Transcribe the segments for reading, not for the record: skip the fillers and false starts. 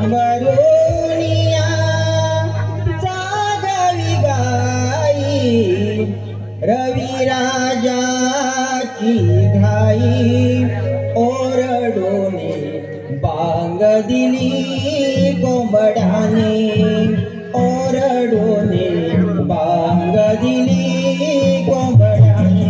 अंबरोनिया जागावी गाई रविराजाची घाई ओरडोने बांग दिली कोंबड्याने ओरडोने बांग दिली कोंबड्याने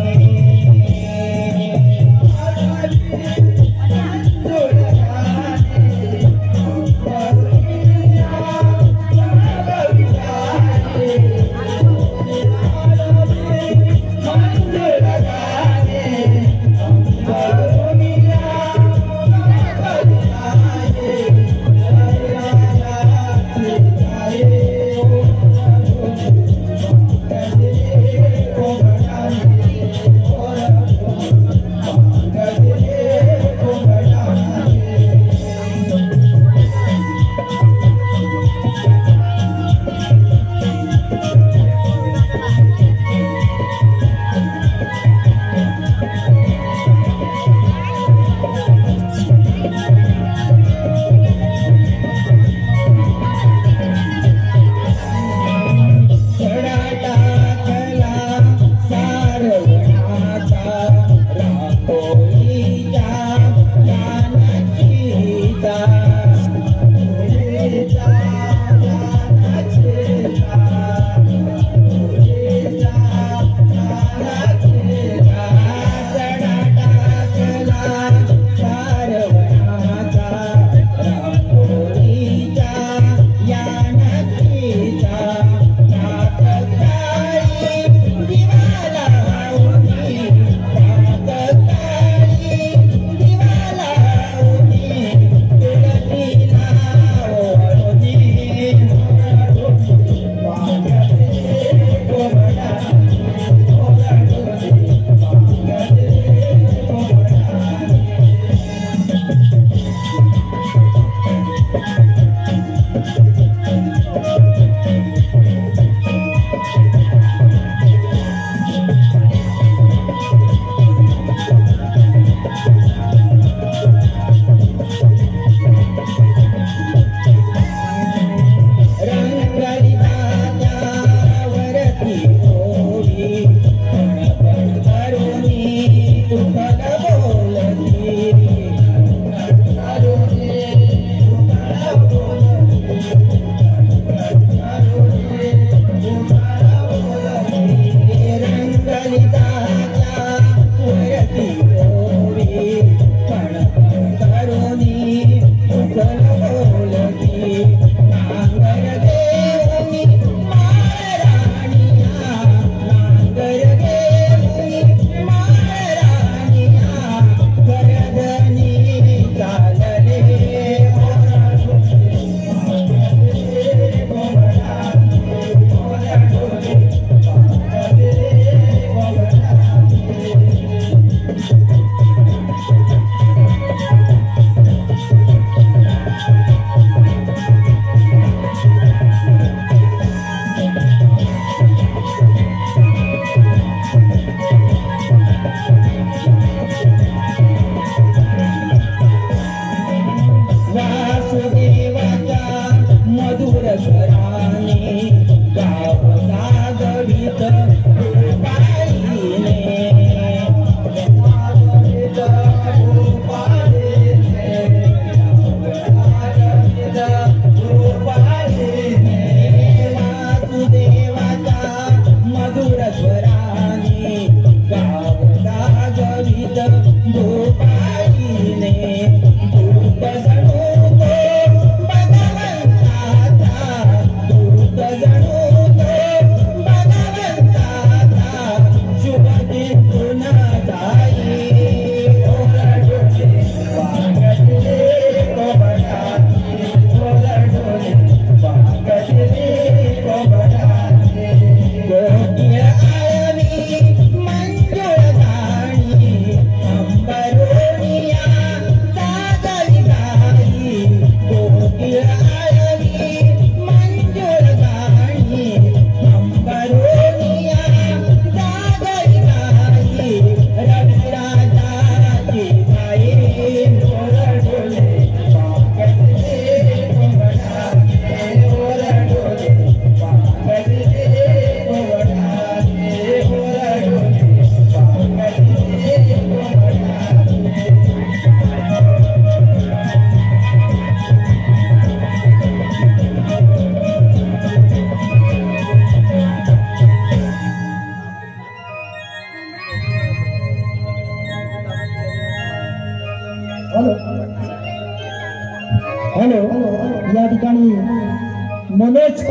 मनोज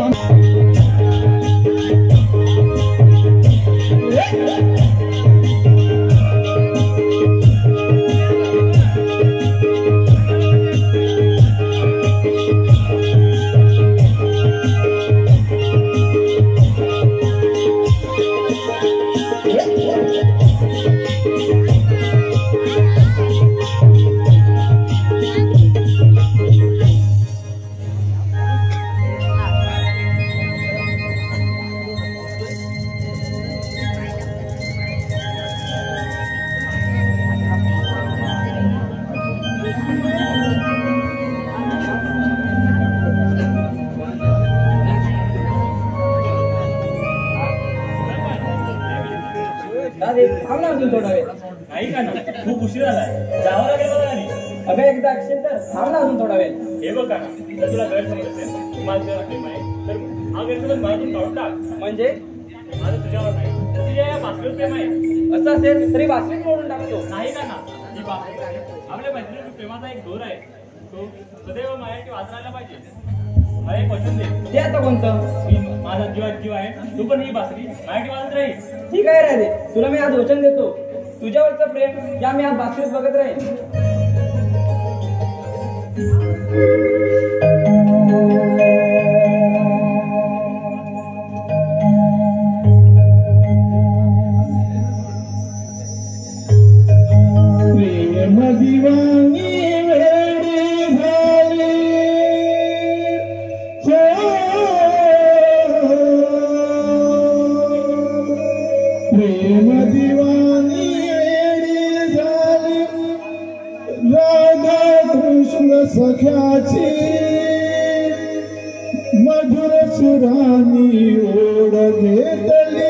नाही का ना खूप उशीर झालाय जावं लागेल बघा नाही अगं एकदा अक्षर तर थांब ना अजून थोडा वेळ हे बघा ना जर तुला गैरसमज असेल माझं प्रेम आहे तर हा गैरसमज माझ्यातून काढून टाक म्हणजे माझं तुझ्यावर नाही तुझ्या या बासरीवर प्रेम आहे असं असेल तरी वाचलीच मोडून टाकतो नाही का ना ही बासरी आपल्या मैत्रिणी प्रेमाचा एक दोर आहे तो सदैव माझ्याशी वाचरायला पाहिजे मला एक वचन दे ते आता कोणतं मी माझा जीवात जीव आहे तू पण ही बासरी माझ्याशी वाजत राहील ठीक आहे राधे तुला मी आज वचन देतो तुझ्यावरचं प्रेम या मी आज बासरीत बघत राहील सख्याची मधुर सुरानी ओढ घेतली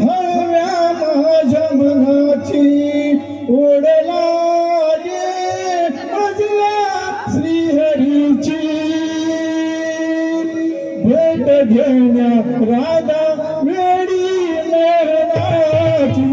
हव्या माझ्या मनाची ओढला गे मजला श्रीहरीची भेट घेण्या राधा वेडी मोहनाची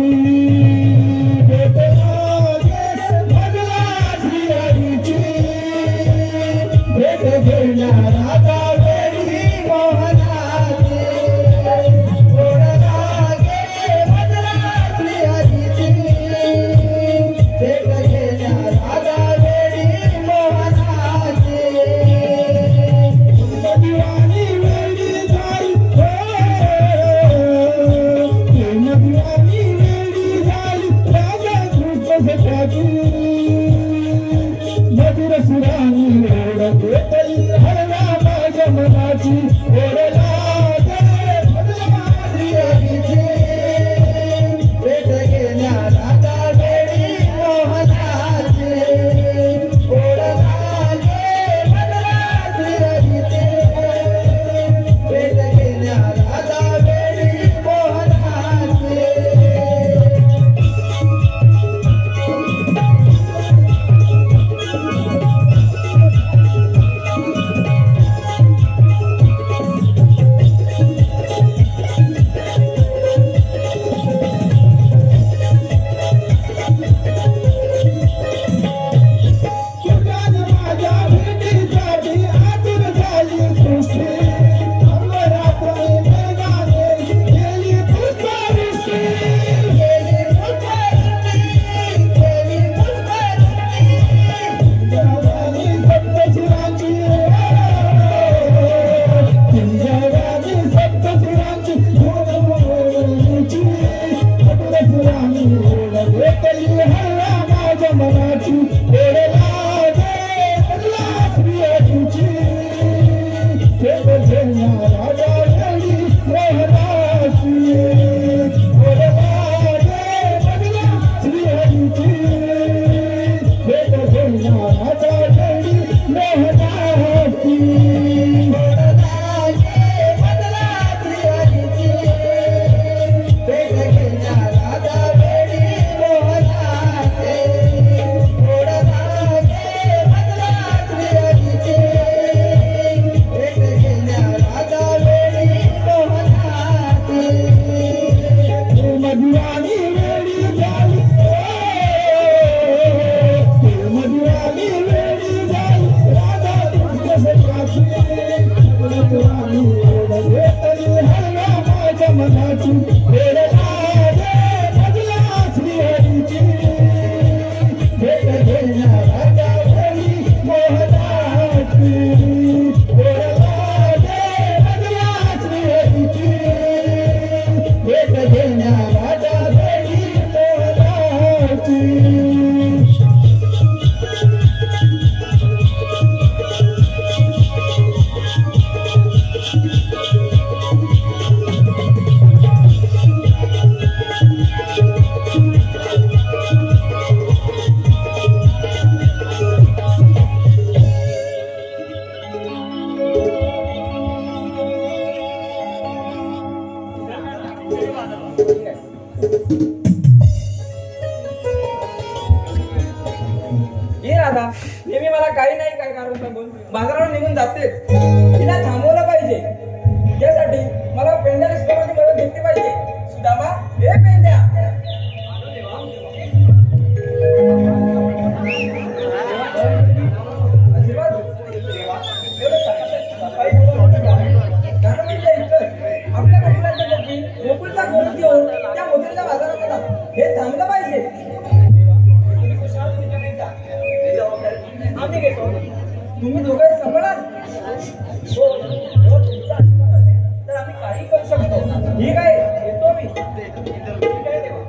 हे थांबलं पाहिजे. तुम्ही खुशाल तुमच्या नाही का? ही जबाबदारी आम्ही घेतो. तुम्ही दोघे सांभाळाल. हो, हो, तुमचा आशीर्वाद असेल तर आम्ही काही करू शकतो. ठीक आहे, येतो मी. ठीक आहे देवा.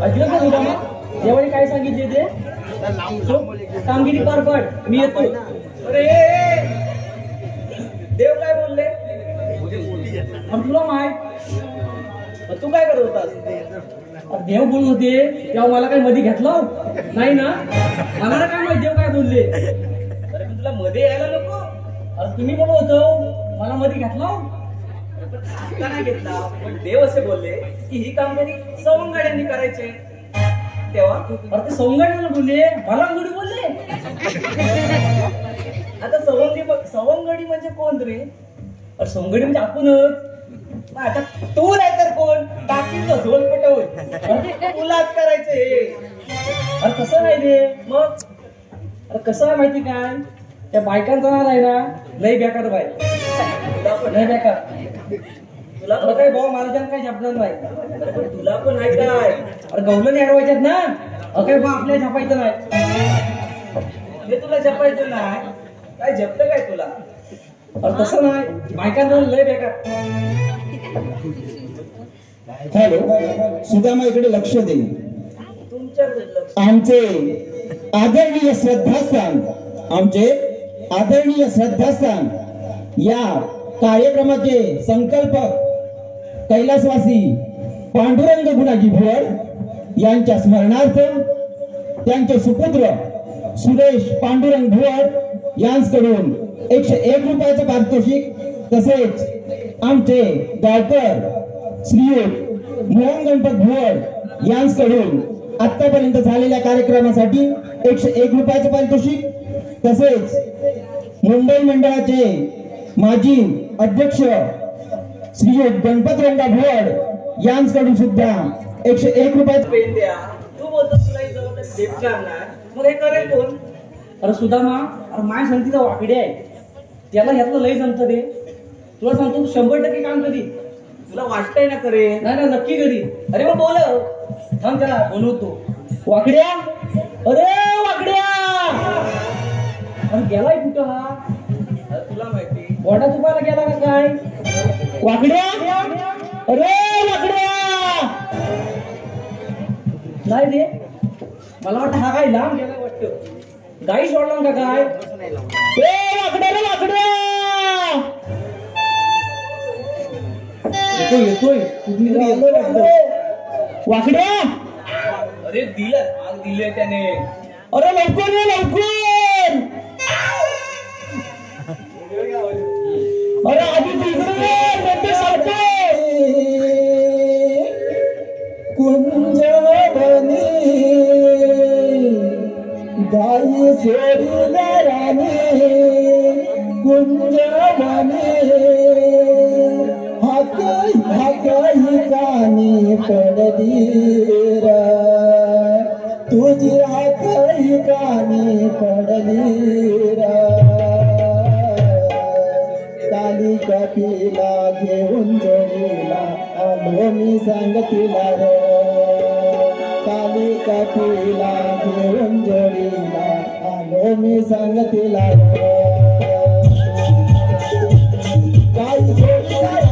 ऐकलं का तुला? जेवढे काय सांगितले ते कामगिरी पार पाड. मी येतो. अरे देव काय बोलले? तुला माहित तू काय करत होतास? देव बोलत होते तेव्हा मला काय मध्ये घेतलं नाही ना. मला काय माहित देव काय बोलले. अरे पण तुला मध्ये यायला नको. अरे तुम्ही बोलत होतो मला मध्ये घेतलं का नाही घेतला. पण देव असे बोलले की ही कामगिरी सवंगड्यांनी करायचे. तेव्हा अरे ते सवंगड्याला बोलले मला अंगडी बोलले. आता सवंगडी म्हणजे कोण रे? अरे सवंगडी म्हणजे आपणच. आता तू नाही तर कोण? टाकीचं झोल पटवून तुलाच करायचे. अरे कसं नाही रे मग. अरे कसं आहे माहिती काय? त्या बायकांचा नाद आहे ना लय बेकार बाय. लय बेकार. तुला पण काय भाऊ महाराजांना काही शब्दात नाही. तुला पण नाही काय? अरे गवलं नाही अडवायच्यात ना. अरे बा आपल्या झपायचं नाही. हे तुला झपायचं नाही काय? झपतं काय तुला? अरे तसं नाही. बायकांचा लय बेकार. हॅलो सुदामा इकडे लक्ष दे. आमचे आदरणीय श्रद्धास्थान या कार्यक्रमाचे संकल्पक कैलासवासी पांडुरंग गुणाजी भुवड यांच्या स्मरणार्थ त्यांचे सुपुत्र सुरेश पांडुरंग भुवड यांच्याकडून 101 रुपयाचं पारितोषिक तसेच आमचे गावकर श्रीयुत मोहन गणपत भुवड यांच्याकडून आतापर्यंत झालेल्या कार्यक्रमासाठी 101 रुपयाचं पारितोषिक तसेच मुंबई मंडळाचे माजी अध्यक्ष श्रीयुत गणपतरंगा भुवड यांच्याकडून सुद्धा 101 रुपयाचं पेन द्या. तू बोलतो तुला ही जबाबदारी देव करणार मग हे करेल कोण? अरे सुदामा अरे माय संगतीचा वाकडे आहे. त्याला ह्यातलं लय जमतं रे. तुला सांगतो 100% काम कधी. तुला वाटतंय ना करे? नाही ना नक्की कधी. अरे मग बोल. थांब त्याला बोलवतो. वाकड्या अरे वाकड्या. अरे गेलाय कुठं हा? तुला माहिती वाटा तुपायला गेला का काय? वाकड्या अरे वाकड्या. नाही रे मला वाटतं हा काय लांब गेला वाटतं. गाई सोडला का काय? वाकड्या रे वाकड्या. येतोय वाकड्या. अरे दिलं आग दिले त्याने. अरे लवकर ये लवकर. अरे आधी तिकडे सारखे कुंजवनी गाई सोडीला राणी कुंजवनी हाकही कानी पडली रा तुझी हाकही कानी पडली रा. काली कपिला घेऊन जोडीला आलो मी सांगतीला रे. काली कपिला घेऊन जोडीला आलो मी सांगतीला रे. गाई सोडीला रे.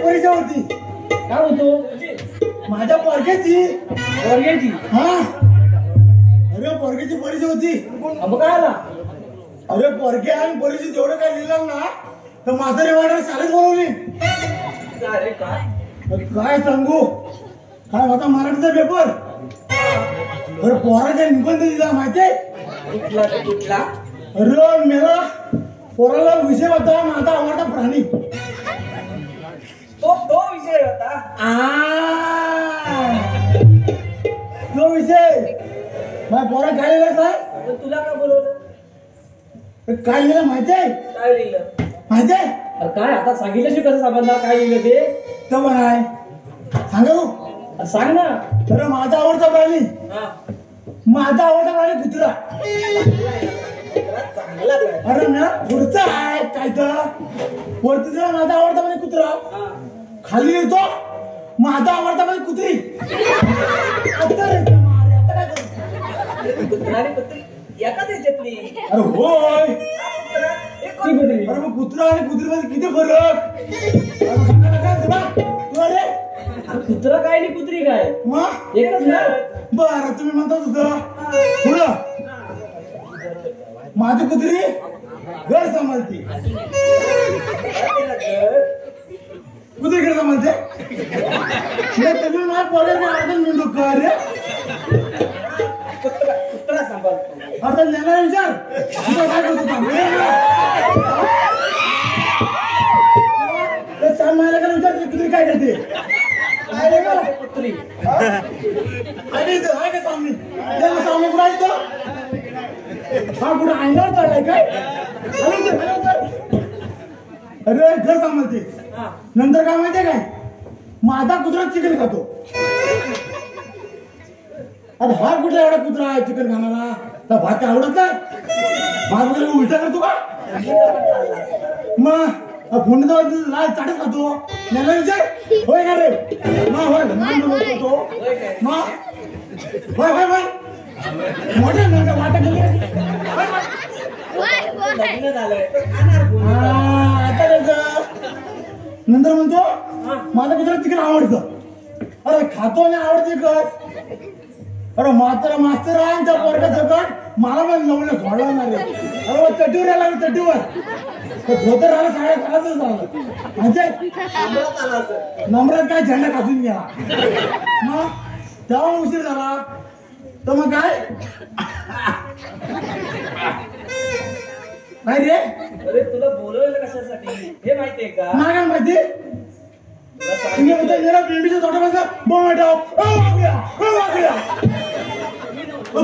परीक्षा होती काय होतो माझ्या पोरग्याची हा अरे पोरग्याची परीक्षा होती काय आला अरे पोरग्या आणि परीक्षेत जेवढं काय लिहिलं ना तर म्हातारे वाटायला शाळेत बोलवली अरे काय काय सांगू काय होता मराठीचा पेपर अरे पोराच्या निबंध दिला माहितीये कुठला अरे मेला पोराला विषय होता माझा आवडता प्राणी तो विषय होता तो विषय माझ्या पोरा काय लिहिला काय तुला का बोलवलं काय लिहिलं माहितीये काय लिहिलं माहितीये अरे काय आता सांगितल्याशी कसं समजणार काय लिहिलं ते तर पण आहे सांगू सांग ना तर माझा आवडता प्राणी हा माझा आवडता प्राणी कुत्रा चांगला काय अरे ना पुढचा आहे काय तर वरती जरा माझा आवडता म्हणजे कुत्रा खाली येतो माझा आवडता म्हणजे कुत्री आता रे मारे, आता काय करू? कुत्रा आणि कुत्री एकाच याच्यातली अरे होय एक कोण कुत्री अरे मग कुत्रा आणि कुत्री मध्ये किती फरक अरे सांगा ना काय तुला तू अरे कुत्रा काय आणि कुत्री काय मग एकच ना बरं तुम्ही म्हणता तुझं पुढं माझी कुत्री घर सांभाळते कुत्रीकडे सांभाळते तुम्ही माझ्या पोराच्या अर्धन मिळतो का रे कुत्रा सांभाळतो आता ज्ञाना विचार तुझं काय करतो सांभाळायला का विचार कुत्री काय करते काय रे का कुत्री आणि हाय का सामने त्याला सामने कुठं आहे तो हा कुठं अंगावर चाललाय काय अरे घर सांभाळते नंतर काय माहितीये काय माझा कुत्रा चिकन खातो आता हा कुठला एवढा कुत्रा आहे चिकन खाणारा तर भात काय आवडत नाही भात वगैरे उलटा करतो का मग फोन लाल चाटच खातो याला विचार होय का रे मग होय तो मग होय होय होय मोठ्या मोठ्या वाटा केली लग्न झालंय आता कसं नंतर म्हणतो माझा कुत्रा चिकन आवडतं अरे खातो आणि आवडते कर अरे मात्र मास्तर आहे त्या पोरगा सकट मला पण जमलं घोडला ना रे अरे चटीवर यायला चटीवर धोतर आला साड्या घालायचं झालं म्हणजे नम्रात काय झेंडा खासून घ्या मग तेव्हा उशीर झाला तर मग काय काय रे अरे तुला बोलवलं कशासाठी हे माहितीये का? मला काय माहिती तुला तुम्ही सांगितलं. म्हणता मेरा पिंडीच्या तोटापासून बोंब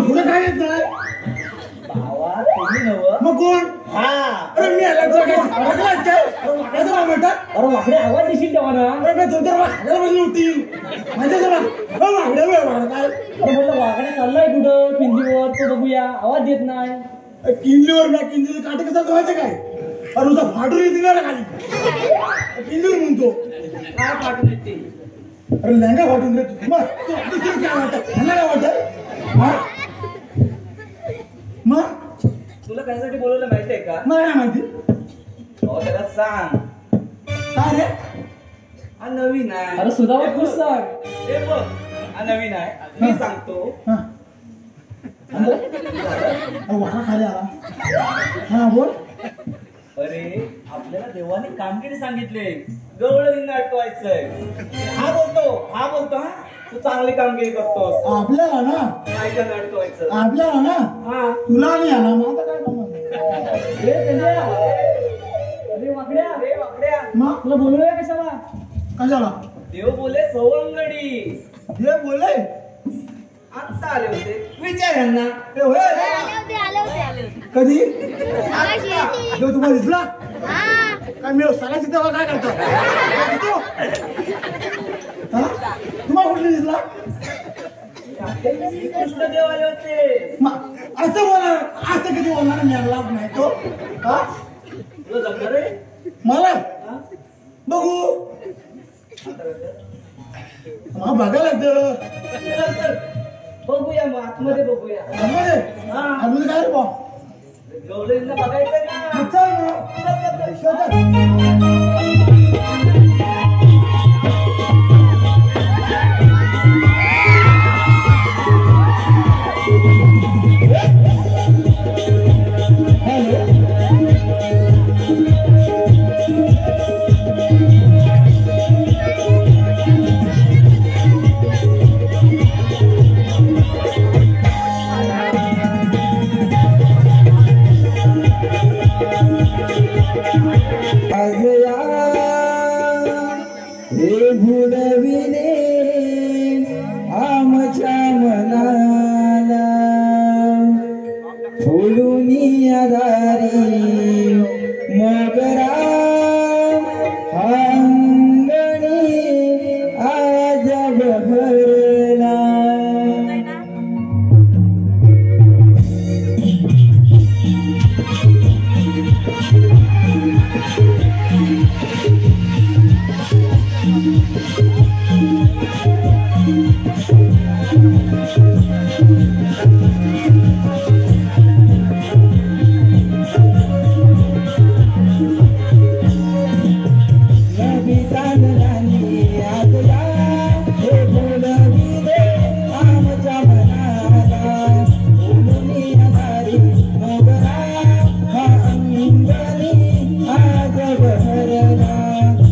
पुढे काय येत नाही भावा तुम्ही नव मग कोण हा अरे मी आला तुला काय अडकलाच काय याचं नाव म्हणतात अरे वाकडे आवाज देशील तेव्हा ना. अरे मी दोन तर खायला बसली होती माहिती आहे का वागड्या वेळ वाढतात अरे म्हणलं वाकडे चाललाय कुठं पिंजीवर तो बघूया आवाज देत नाही. किल्लीवर ना किल्ली काटे कसं धुवायचं काय अरे तुझा फाटून येते ना खाली किल्लीवर म्हणतो काय पाठवून येते? अरे लेंगा फाटून रे तू मग तू दुसरं काय वाटत ह्यांना काय वाटत हा मग तुला कशासाठी बोलवलं माहितीये का? मला काय माहिती हो त्याला सांग. काय रे हा नवीन आहे. अरे सुधावा तूच सांग. हे बघ हा नवीन आहे मी सांगतो. हा अरे वारा खाली आला हा बोल अरे आपल्याला देवाने कामगिरी सांगितले गवळणींना अटवायचंय. हा बोलतो हा तू चांगली कामगिरी करतोस आपल्याला ना बायकांना अटवायचं. आपल्याला ना हा तुला नाही आला मग आता काय करणार अरे वाकड्या अरे वाकड्या मग तुला बोलवूया कशाला? कशाला देव बोले सवंगडी हे बोलले आता आले होते विचार यांना. ए, होय. कधी हा देव तुम्हाला दिसला काय मी सगळ्याची तेव्हा काय करतो तुम्हाला कुठली दिसला कृष्ण देव आले होते. असं बोला असं कधी बोलणार मी लाभ नाही तो हा तुला जमणार रे? मला हा? बघू आता कसं? मग बघायला लागतं चल चल बघूया मग आतमध्ये बघूया. आतमध्ये हा आतमध्ये काय रे बा गवळणींना बघायचंय ना. चल ना शोधा आज बहरला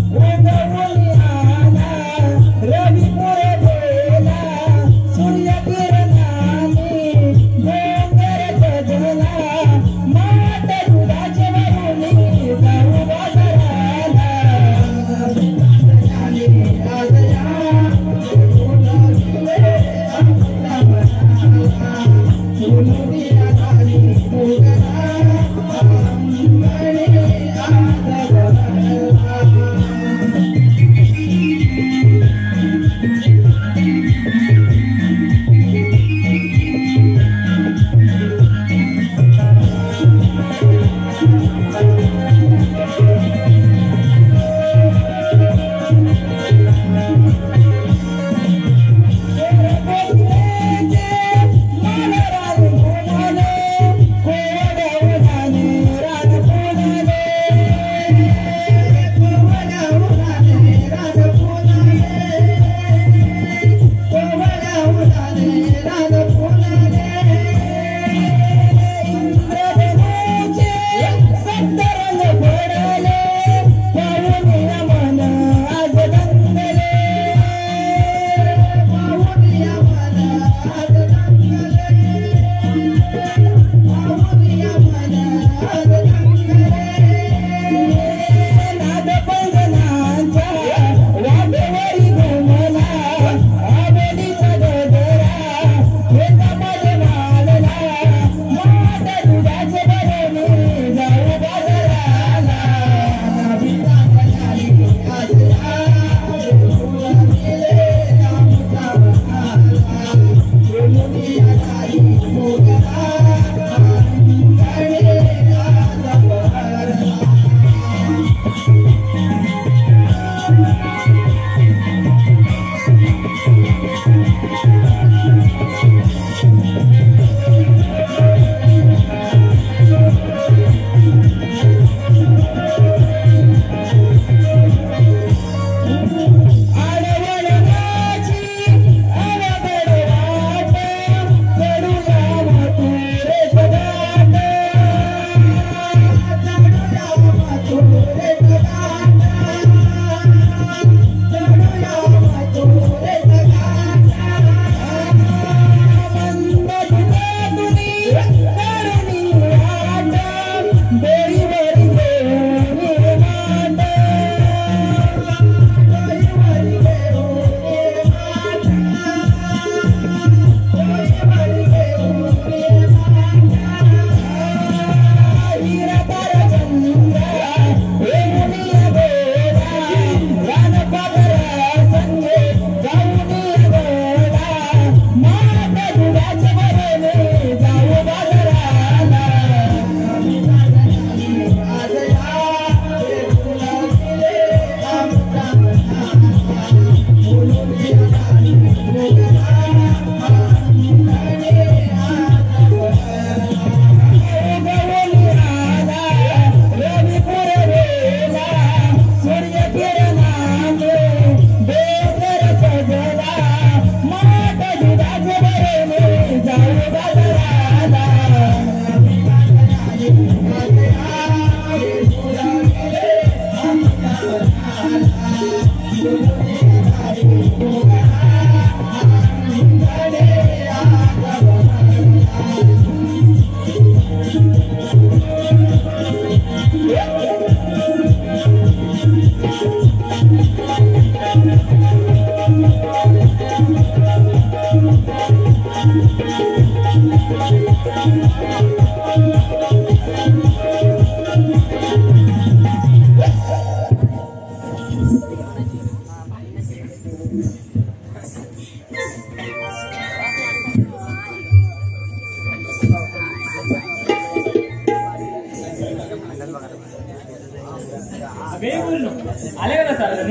आले का सारखं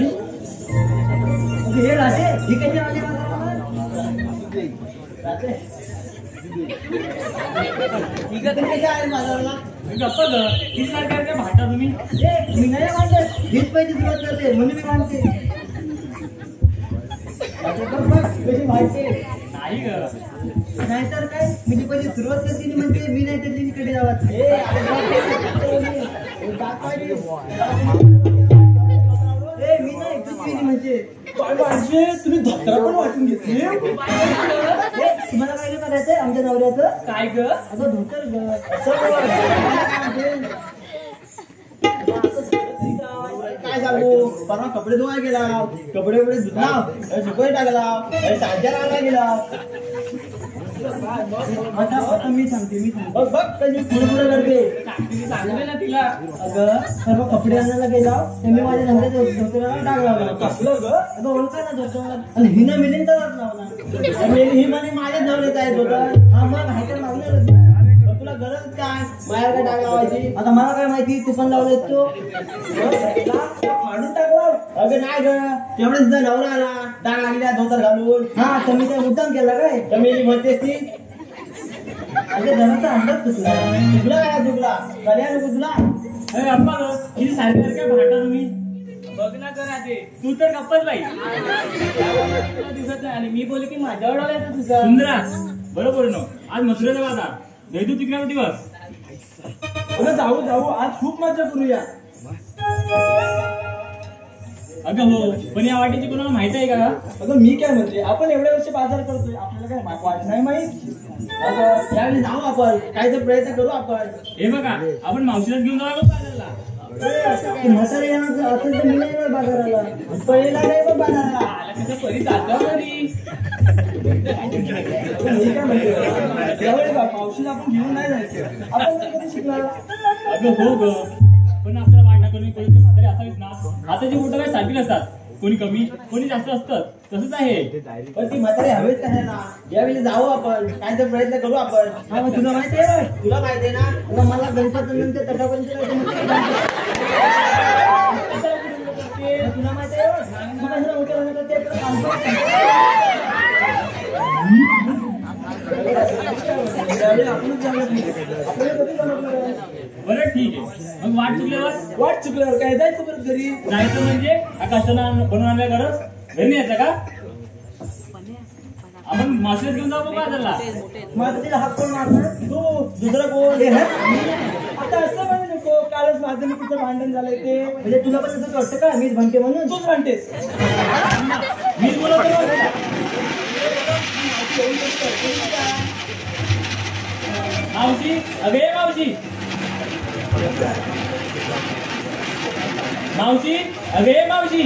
हे राजे ही कशी आले बाजाराला गप्पा किती सारख्या भाटा तुम्ही मी नाही मानत हीच पैसे सुरुवात करते म्हणून मी मानते कशी माहिती नाही ग नाहीतर काय मी ती पहिली सुरुवात करते म्हणते मी नाही तर तिकडे जावं मी नाही तूच केली म्हणजे काय पाहिजे तुम्ही धोत्रा पण वाटून घेतली तुम्हाला काय करायचंय आमच्या नवऱ्याचं काय ग अगं धोतर काय सांगू परवा कपडे धुवायला गेला कपडे धुतला सुकवायला टाकला सारख्या राहायला गेला आता मी सांगते बघ बघ कशी पुढे करते सांगले ना तिला अगं सर्व कपडे आणायला गेला त्यांनी माझ्या नंतर धोतराला डाग लावला कसलं ग अगं ओळखा ना धोतर आणि हिनं मिलिंद लावला ही म्हणे माझ्याच नवऱ्याचं आहे धोतर हा मग हायकर लावलं तुला गरज काय बाहेर काय डाग लावायची आता मला काय माहिती तू पण लावलं तो फाडून टाकला अगं नाही ग तेवढेच नवरा आला डाग लागल्या धोतर घालून हा तर मी काय मुद्दाम केला काय तर मी म्हणतेस ती अगं जणाचा अंदाज तुला काय चुकला कल्या नको तुला अरे अप्पा ग किती सारख्या भाटा तुम्ही बघ ना करा ते तू तर गप्पच बाई दिसत नाही आणि मी बोलले की माझ्यावर आलाय तुझा सुंदरा बरोबर न आज मथुरेचा बाजार भेटू तिकडे दिवस अगं जाऊ जाऊ आज खूप मजा करूया अगं हो पण या वाटेची कोणाला माहित आहे का अगं मी काय म्हणते आपण एवढ्या वर्षी बाजार करतोय आपल्याला काय वाट नाही माहित अगं त्यावेळी जाऊ आपण काय तर प्रयत्न करू आपण हे बघा आपण मावशीलाच घेऊन जाऊ बाजारला म्हातारे येणार असेल तर मी नाही येणार बाजाराला पहिला नाही बघ बाजाराला आला कसं परी जातो घरी मी काय म्हणते यावेळी मावशीला आपण घेऊन नाही जायचं आपण तर कधी शिकणार अगं हो ग पण आपल्याला वाटा करून कोणी म्हातारे असावीच ना हाताची बोटं काय सारखी नसतात कोणी कमी कोणी जास्त असतं तसंच आहे पण ती म्हातारे हवेत कशाला यावेळी जाऊ आपण काय तर प्रयत्न करू आपण हा मग तुला माहिती आहे तुला माहिती आहे ना मग मला गणपती तटापंच तुला माहिती आहे मला उतर ते बरं ठीक आहे मग वाट चुकल्यावर काय जायचं परत घरी जायचं म्हणजे आकाशाला बनवून आणल्या गरज घरी यायचं का आपण मावशीला घेऊन जाऊ बाजारला माझं तिला हात कोण मारणार तू दुसरा कोण आता असं म्हणू नको कालच माझं मी तिचं भांडण झालंय ते म्हणजे तुला पण असं वाटतं का मीच म्हणते म्हणून तूच म्हणतेस मीच बोलवतो मावशी अगे मावशी मावशी अगे मावशी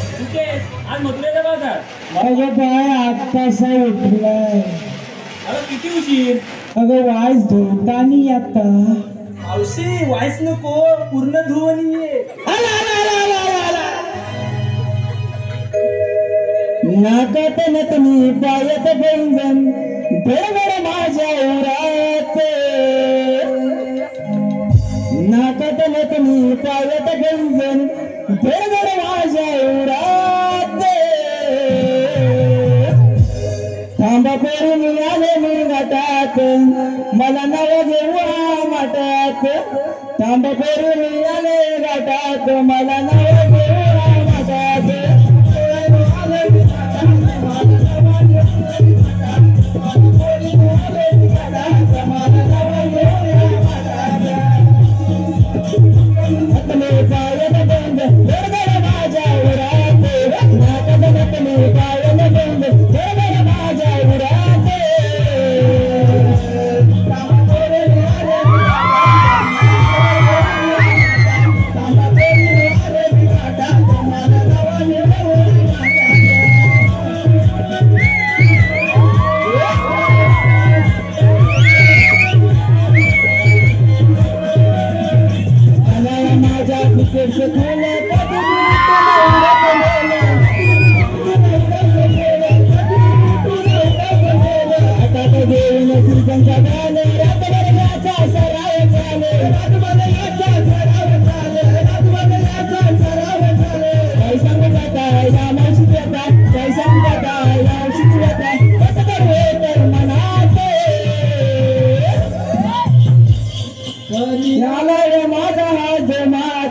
कुठे आज मथुरेचा बाजार अगं बाय आत्तासा उठलाय अगं किती उशीर अगं वाईस धुतानी आता मावशी वाईस नको पूर्ण धुवणी ये नाकात नतनी पायत पैंजण बरोबर माझ्या उरात नाकात नतनी पायत पैंजण बरोबर माझ्या उरात थांबा करून आले मी घाटात मला नव घेऊ माटात थांबा करून आले घाटात मला नव घेऊ माटात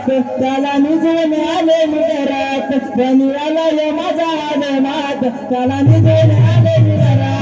घरात त्याला निजून आले मी घरात पाणी आला या माझा आले मात त्याला निजून आले मी घरात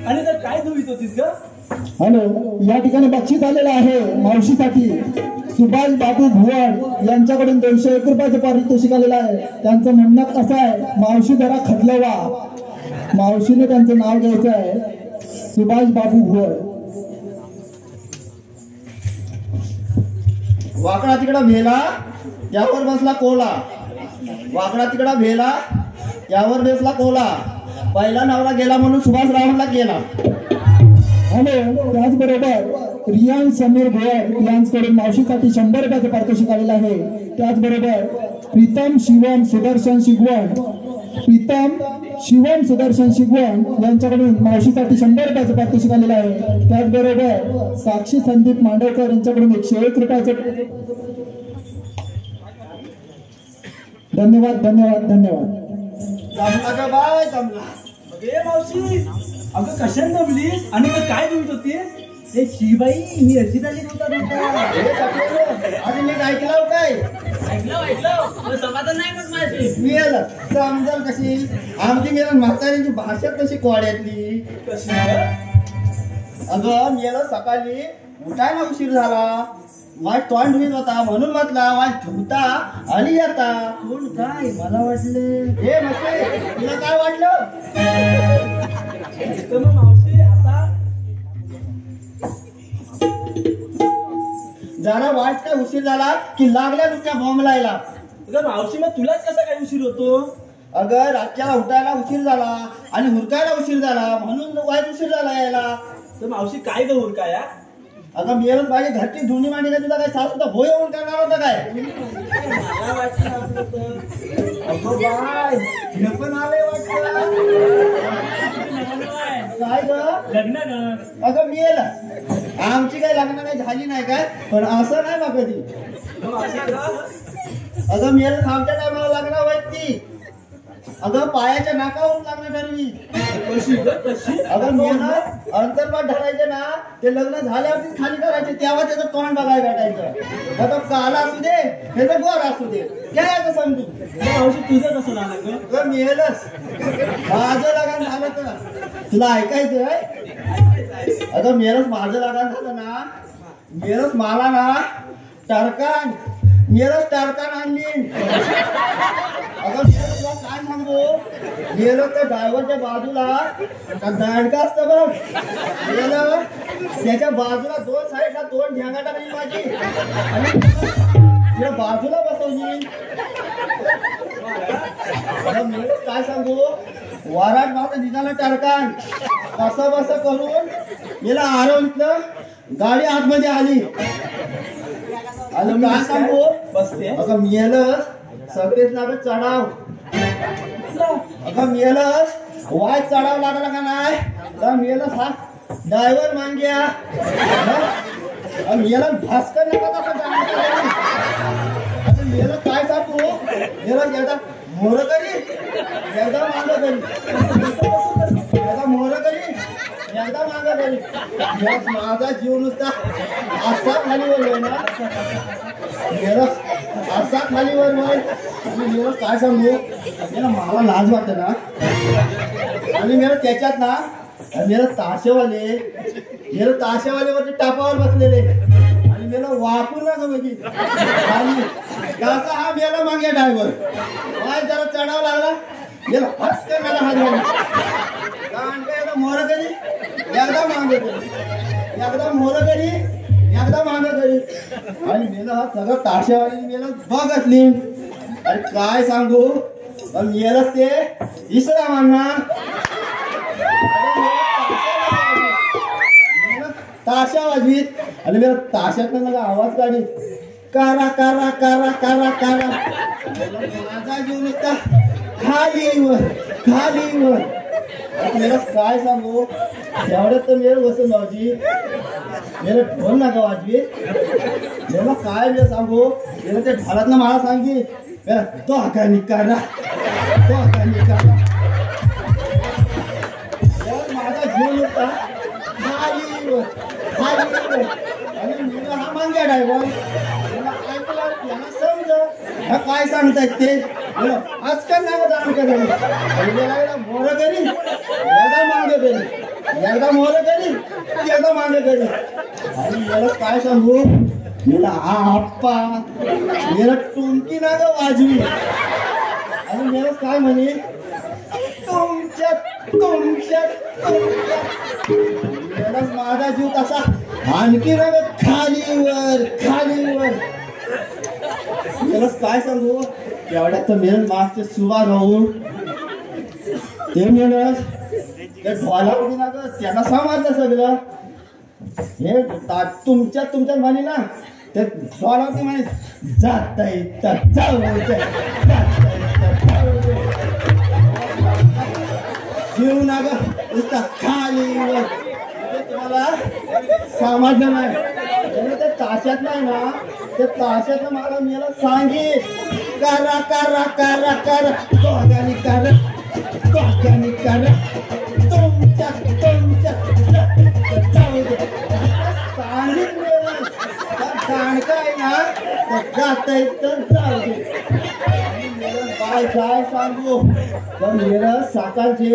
आणि तर काय धुवीत होतीस ग? हॅलो, या ठिकाणी बक्षीस आलेलं आहे मावशीसाठी. सुभाष बाबू भुवड यांच्याकडून 201 रुपयाचं पारितोषिक आलेलं आहे. त्यांचं म्हणणं असं आहे, मावशी जरा खतलवा. मावशीने त्यांचं नाव घ्यायचं आहे, सुभाष बाबू भुवड. वाकडा तिकडा भेला यावर बसला कोला. वाकडा तिकडा भेला यावर बसला कोला. पहिला नवरा गेला म्हणून सुभाष रावणला गेला. हॅलो, त्याचबरोबर रियान समीर भुवड यांच्याकडून मावशीसाठी 100 रुपयाचं पारितोषिक आलेलं आहे. त्याचबरोबर प्रीतम शिवम सुदर्शन शिगवण यांच्याकडून मावशीसाठी 100 रुपयाचं पारितोषिक आलेलं आहे. त्याचबरोबर साक्षी संदीप मांडवकर यांच्याकडून 101 रुपयाचं. धन्यवाद धन्यवाद धन्यवाद. जमला का बाय जमला. ए मावशी, अगं कशाने जमलीस आणि तर काय धुवीत होतीस? हे शिबाई ही अशी झाली आधी नीट ऐकलं काय? ऐकलं समाधान नाही मग माझी. मी आलं समजल कशी आमची मेला म्हाताऱ्यांची भाषा कशी कोड्यातली. अगं मेला सकाळी उठायला उशीर झाला. वाट तोंड धुवीत होता म्हणून म्हटला वाट धुता आणि येता. कोण काय मला वाटले. हे म्हटले तुला काय वाटलं? तर मग मावशी आता जरा वाट काय उशीर झाला की लागल्या तुझ्या बॉम्ब लायला. अगं मावशी, मग तुलाच कसा काय उशीर होतो? अगं रातच्याला उठायला उशीर झाला आणि हुरकायला उशीर झाला म्हणून वाईट उशीर झाला यायला. तर मावशी काय ग हुरकाया? अगं मेलच माझी घरची धुणी मांडी का तुला काय सासूचा भोय होऊन करणार होता काय? मला वाटलं आपलं तर. अगं बाय हे पण आलंय वाटतं. काय ग? लग्न ग. अगं मेल आमची काही लग्न काही झाली नाही काय, पण असं नाही बा कधी. अगं मेल आमच्या टायमाला लग्न व्हायची. अगं पायाच्या नाकावरून लग्न ठरवी. अगं मेहनत अंतर्पात ढालायचे ना, ते लग्न झाल्यावरतीच खाली करायचे, तेव्हा त्याचं तोंड बघायला भेटायचं. आता काला असू दे त्याचं गोर असू दे, काय आता समजू. मावशी तुझं कसं झालं ग? अगं मेलच माझं लग्न झालं तर तुला ऐकायचंय. अगं मेलच माझं लग्न झालं ना, मेलच मला ना टरकान आणली. अगं मेलच तुला काय सांगू, गेलं तर ड्रायव्हरच्या बाजूला दांडका असतं बघ, गेलं त्याच्या बाजूला 2 साईडला 2 ढेंगा टाकली माझी आणि तिला बाजूला बसवली. अगं मेलच काय सांगू, वाराट माझं निघालं टरकान. कसं बस करून गेला आरवलं, गाडी आतमध्ये आली. आणि काय सांगू बसते. अगं मेलच सगळेच लागत चढाव. अगं मेलच वाय चढाव लागला का नाही तर मेलच हा ड्रायव्हर मांग्या. मेला भास्कर मेला काय सांगू, मेला एकदा मोर करी एकदा मांग करी, एकदा मोर करी एकदा मांग करी. माझा जीव नुसता असा खालीवर होय ना, मेला असा खालीवर होय. मेला काय सांगू, मेला मला लाज वाटत ना. आणि मेला त्याच्यात ना मेला ताशेवाले वरती टापावर बसलेले आणि मेला वापरू नका बघी खाली काका हा मेला मागे ड्रायव्हर काय जरा चढावा लागला गेला फटके मला हात घालून कारण काय एकदा मोर करी एकदा मागे करी एकदा मोर करी एकदा मागे करी आणि मेला हा सगळं ताशावाली मेला बघतली अरे काय सांगू पण मेलं ते इसरा म्हणणार ताशा वाजवीत आणि मी ताशातनं मला आवाज काढी कारा कारा कारा कारा कारा माझा जीव नुसता खालीवर खालीवर मेरा काय सांगू तेवढ्यात तर मेर बसून भाऊजी मेरा ढोल नका वाजवीत मेला काय मी सांगू मेला त्या ढोलातनं मला सांगी मेरा तो हका निकाला तो हका निकाला माझा जीव नुसता खालीवर खालीवर आणि मुलं हा मांग्या ड्रायव्हर मला ऐकलं यांना समज हा काय सांगतायत ते आजकाल नाही होता आमच्या घरी मोर करी एकदा मागे करी एकदा मोर करी एकदा मागे करी आणि मला काय सांगू मला हा आप्पा मेरा टुमकी ना ग वाजवी आणि मला काय म्हणे तुमच्या तुमच्या तुमच्या माझा जीव तसा आणखी ना खालीवर खालीवर त्याला काय सांगू एवढ्यात तर मेल मागचे सुवा राहून ते मेल त्या ढोलावरती ना ग त्यांना समजलं सगळं हे तुमच्या तुमच्या म्हणे ना त्या ढोलावरती म्हणे जाता येतं जाऊ जीव ना ग नुसता खालीवर तुम्हाला समजलं नाही त्या ताशात नाही ना त्या ताशात मला मला सांगे करा करा करा करा दोघांनी करा दोघांनी करा तुमच्या तुमच्या सांगितलं काय ना जाता येतं जाऊ दे काय काय सांगू पण मेला सकाळचे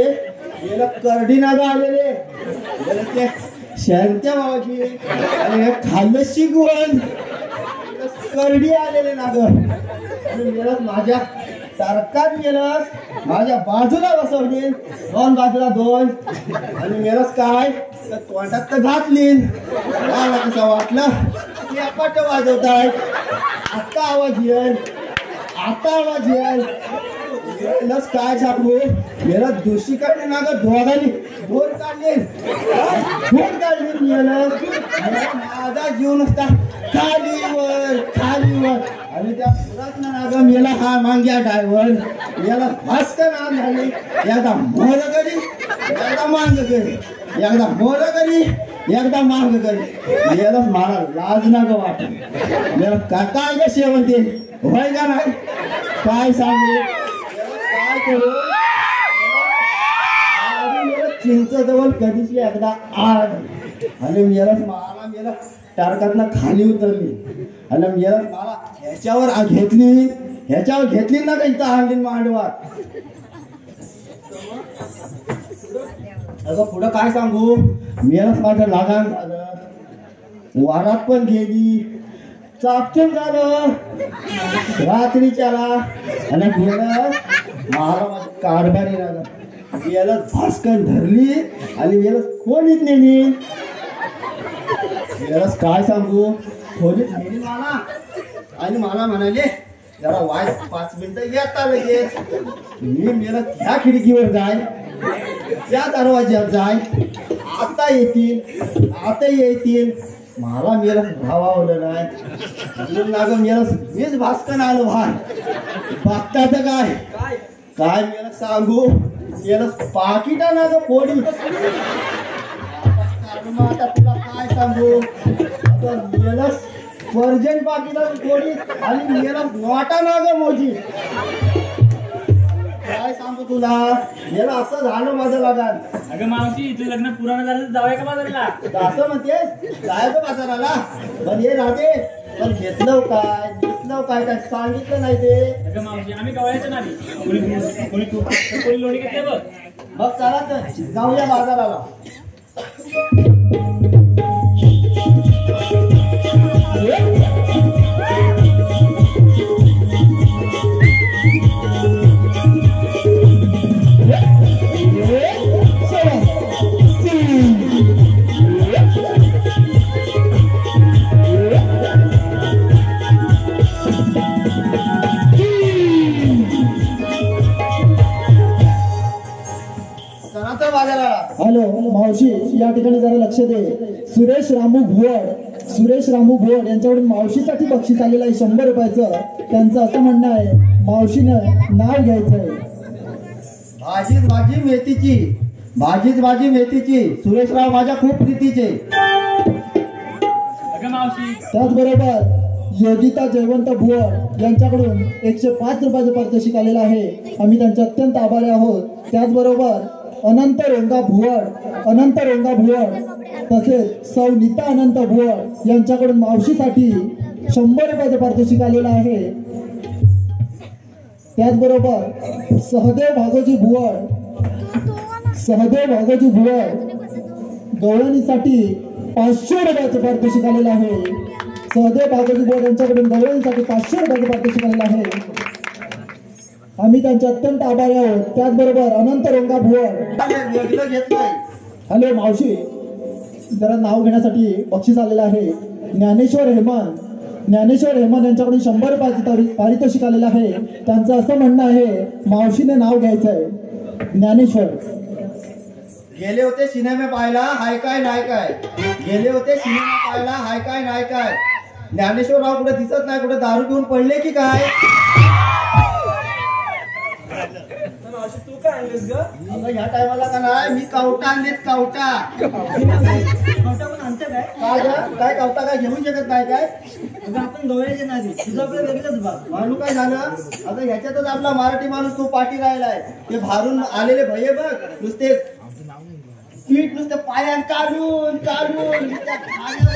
मेला करडी नागा आलेले मेला ते शंत्या बाबाची आणि खाल्लं शिकवण करडी आलेले नाग आणि मेला माझ्या सरकार मेलस माझ्या बाजूला बसवली दोन बाजूला दोन आणि मेलस काय तर तोंडात तर घातली मला कसं वाटलं की अपाट वाजवताय आता आवाज येईल आता आवाज येईल लस काय सांगू मेला दोषीकडे ना ग दोघांनी दोन काढले दोन काढली माझा जीव नसता खालीवर खालीवर आणि त्या पुरात ना ग मेला हा मांग्या ड्रायव्हर याला भास्कर नाम झाली एकदा मोर करी एकदा मांग करी एकदा मोर करी एकदा मांग करी याला मला लाज ना ग वाट मेला काय ग शेवंते होय का नाही काय सांगू काय करू चिंच जवळ कधीच एकदा आड आणि मला टारकातनं खाली उतरली आणि मला ह्याच्यावर घेतली ना का इथं आणली मांडवात अगं पुढं काय सांगू मेरच माझं लागान झालं वारात पण गेली चापचून झालं रात्रीच्याला आणि गेलं मला माझं कारभारी लागलं याला भास्कर धरली आणि याला खोलीत नेली याला काय सांगू खोलीत नेली मला आणि मला म्हणाले जरा वाय 5 मिनिटं येता लगेच मी मेला त्या खिडकीवर जाय त्या दरवाज्यात जाय आता येतील मला मेला भावावलं नाही मेला मीच भास्कर आलो भाई बघतात काय मेला सांगू मेला पाकिटा ना ग फोडी आता तुला काय सांगू मेला वर्जन पाकिटा फोडी आणि मेला नोटा ना ग मोजी काय सांगू तुला मेला असं झालं माझं लगान अगं मावशी तुझं लग्न पुराण झालं जाऊया का बाजारला असं म्हणते जायचं बाजाराला पण हे राहते पण घेतलं काय काय सांगितलं नाही ते अगं मावशी आम्ही गवळ्याच्या नाही कोणी लोणी घेतले बघ मग चला तर जाऊया बाजाराला बाजाराला. हॅलो मावशी, या ठिकाणी जरा लक्ष दे. सुरेश रामू भुवड यांच्याकडून मावशीसाठी बक्षीस आलेलं आहे 100 रुपयाचं. त्यांचं असं म्हणणं आहे, मावशीनं नाव घ्यायचंय. भाजीच भाजी मेथीची सुरेशराव माझ्या खूप प्रीतीचे. अगं मावशी, त्याचबरोबर योगिता जयवंत भुवड यांच्याकडून 105 रुपयाचं पारितोषिक आलेलं आहे. आम्ही त्यांचे अत्यंत आभारी आहोत. त्याचबरोबर अनंत रोंगा भुवड तसेच सौ नीता अनंत भुवड यांच्याकडून मावशीसाठी 100 रुपयाचं पारितोषिक आलेलं आहे. त्याचबरोबर सहदेव भागोजी भुवड गवळणीसाठी 500 रुपयाचं पारितोषिक आलेलं आहे. सहदेव भागोजी भुवड यांच्याकडून गवळणीसाठी 500 रुपयाचं पारितोषिक आलेलं आहे. आम्ही त्यांचे अत्यंत आभारी आहोत. त्याचबरोबर अनंत रोंगा भुवड. हॅलो मावशी, जरा नाव घेण्यासाठी बक्षीस आलेलं आहे. ज्ञानेश्वर हेमन यांच्याकडून 100 रुपयाचं पारितोषिक आलेलं आहे. त्यांचं असं म्हणणं आहे, मावशीने नाव घ्यायचंय. ज्ञानेश्वर गेले होते सिनेमे पाहायला, हाय काय नाही काय. ज्ञानेश्वरराव कुठे दिसत नाही, कुठे दारू घेऊन पडले की काय. तू काय आणलीस ग? अगं ह्या टायमाला का नाही, मी कवटा आणलेत. कवटा पण आणते काय? काय कवटा काय घेऊन शकत नाही काय. अगं आपण गवळ्याचे नाही, तुझं आपलं वेगळंच भाग. मानू काय झालं आता, ह्याच्यातच आपला मराठी माणूस तो पाठी राहिलाय. ते भारून आलेले भये बघ, नुसते पीठ नुसते पायान काढून